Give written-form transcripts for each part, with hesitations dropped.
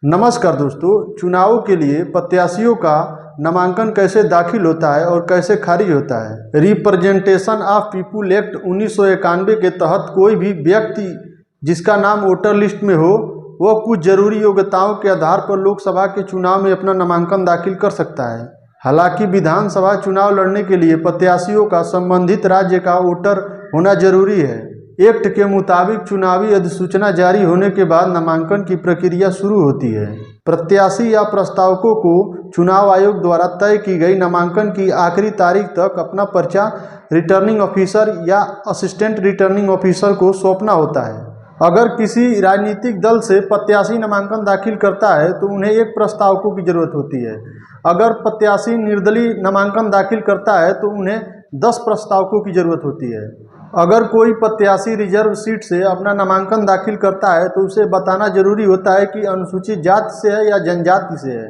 नमस्कार दोस्तों, चुनाव के लिए प्रत्याशियों का नामांकन कैसे दाखिल होता है और कैसे खारिज होता है। रिप्रेजेंटेशन ऑफ पीपुल एक्ट 1991 के तहत कोई भी व्यक्ति जिसका नाम वोटर लिस्ट में हो वह कुछ जरूरी योग्यताओं के आधार पर लोकसभा के चुनाव में अपना नामांकन दाखिल कर सकता है। हालांकि विधानसभा चुनाव लड़ने के लिए प्रत्याशियों का संबंधित राज्य का वोटर होना जरूरी है। एक्ट के मुताबिक चुनावी अधिसूचना जारी होने के बाद नामांकन की प्रक्रिया शुरू होती है। प्रत्याशी या प्रस्तावकों को चुनाव आयोग द्वारा तय की गई नामांकन की आखिरी तारीख तक अपना पर्चा रिटर्निंग ऑफिसर या असिस्टेंट रिटर्निंग ऑफिसर को सौंपना होता है। अगर किसी राजनीतिक दल से प्रत्याशी नामांकन दाखिल करता है तो उन्हें एक प्रस्तावकों की जरूरत होती है। अगर प्रत्याशी निर्दलीय नामांकन दाखिल करता है तो उन्हें 10 प्रस्तावकों की जरूरत होती है। अगर कोई प्रत्याशी रिजर्व सीट से अपना नामांकन दाखिल करता है तो उसे बताना जरूरी होता है कि अनुसूचित जाति से है या जनजाति से है।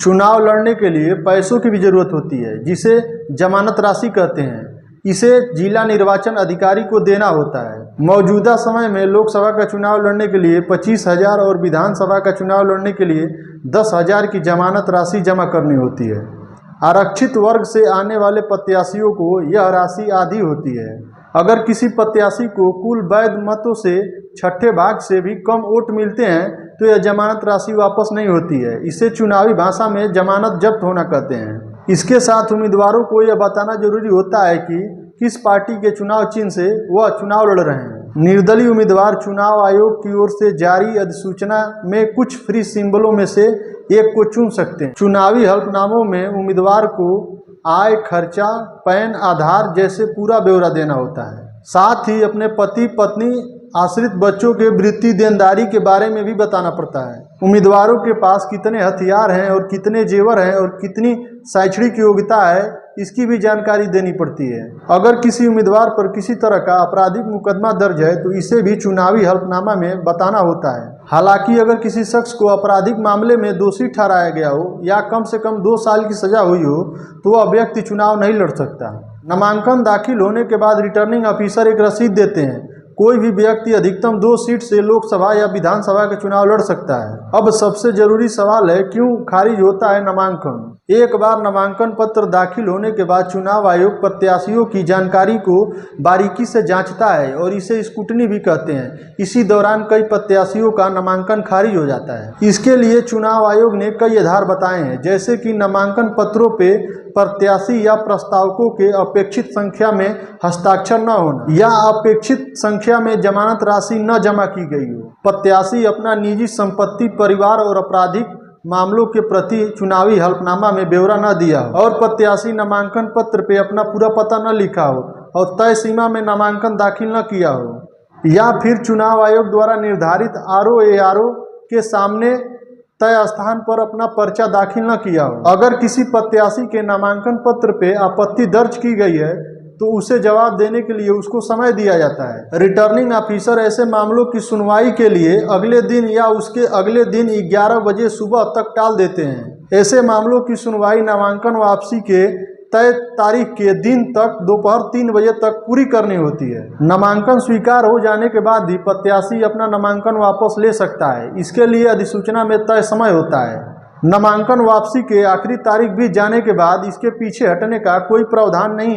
चुनाव लड़ने के लिए पैसों की भी जरूरत होती है, जिसे जमानत राशि कहते हैं। इसे जिला निर्वाचन अधिकारी को देना होता है। मौजूदा समय में लोकसभा का चुनाव लड़ने के लिए 25,000 और विधानसभा का चुनाव लड़ने के लिए 10,000 की जमानत राशि जमा करनी होती है। आरक्षित वर्ग से आने वाले प्रत्याशियों को यह राशि आधी होती है। अगर किसी प्रत्याशी को कुल वैध मतों से छठे भाग से भी कम वोट मिलते हैं तो यह जमानत राशि वापस नहीं होती है। इसे चुनावी भाषा में जमानत जब्त होना कहते हैं। इसके साथ उम्मीदवारों को यह बताना जरूरी होता है कि किस पार्टी के चुनाव चिन्ह से वह चुनाव लड़ रहे हैं। निर्दलीय उम्मीदवार चुनाव आयोग की ओर से जारी अधिसूचना में कुछ फ्री सिंबलों में से एक को चुन सकते हैं। चुनावी हलफनामों में उम्मीदवार को आय, खर्चा, पैन, आधार जैसे पूरा ब्यौरा देना होता है। साथ ही अपने पति, पत्नी, आश्रित बच्चों के वृत्ति देनदारी के बारे में भी बताना पड़ता है। उम्मीदवारों के पास कितने हथियार हैं और कितने जेवर हैं और कितनी शैक्षणिक योग्यता है, इसकी भी जानकारी देनी पड़ती है। अगर किसी उम्मीदवार पर किसी तरह का आपराधिक मुकदमा दर्ज है तो इसे भी चुनावी हलफनामा में बताना होता है। हालांकि अगर किसी शख्स को आपराधिक मामले में दोषी ठहराया गया हो या कम से कम 2 साल की सजा हुई हो तो वह व्यक्ति चुनाव नहीं लड़ सकता। नामांकन दाखिल होने के बाद रिटर्निंग ऑफिसर एक रसीद देते हैं। कोई भी व्यक्ति अधिकतम 2 सीट से लोकसभा या विधानसभा के चुनाव लड़ सकता है। अब सबसे जरूरी सवाल है, क्यों खारिज होता है नामांकन। एक बार नामांकन पत्र दाखिल होने के बाद चुनाव आयोग प्रत्याशियों की जानकारी को बारीकी से जांचता है और इसे स्क्रूटनी भी कहते हैं। इसी दौरान कई प्रत्याशियों का नामांकन खारिज हो जाता है। इसके लिए चुनाव आयोग ने कई आधार बताए हैं, जैसे कि नामांकन पत्रों पे प्रत्याशी या प्रस्तावकों के अपेक्षित संख्या में हस्ताक्षर न होना या अपेक्षित संख्या में जमानत राशि न जमा की गई हो, प्रत्याशी अपना निजी संपत्ति, परिवार और आपराधिक मामलों के प्रति चुनावी हलफनामा में ब्यौरा न दिया हो और प्रत्याशी नामांकन पत्र पे अपना पूरा पता न लिखा हो और तय सीमा में नामांकन दाखिल न किया हो, या फिर चुनाव आयोग द्वारा निर्धारित RO के सामने तय स्थान पर अपना पर्चा दाखिल न किया हो। अगर किसी प्रत्याशी के नामांकन पत्र पे आपत्ति दर्ज की गई है तो उसे जवाब देने के लिए उसको समय दिया जाता है। रिटर्निंग ऑफिसर ऐसे मामलों की सुनवाई के लिए अगले दिन या उसके अगले दिन 11 बजे सुबह तक टाल देते हैं। ऐसे मामलों की सुनवाई नामांकन वापसी के तय तारीख के दिन तक दोपहर 3 बजे तक पूरी करनी होती है। नामांकन स्वीकार हो जाने के बाद ही प्रत्याशी अपना नामांकन वापस ले सकता है। इसके लिए अधिसूचना में तय समय होता है। नामांकन वापसी के आखिरी तारीख भी जाने के बाद इसके पीछे हटने का कोई प्रावधान नहीं है।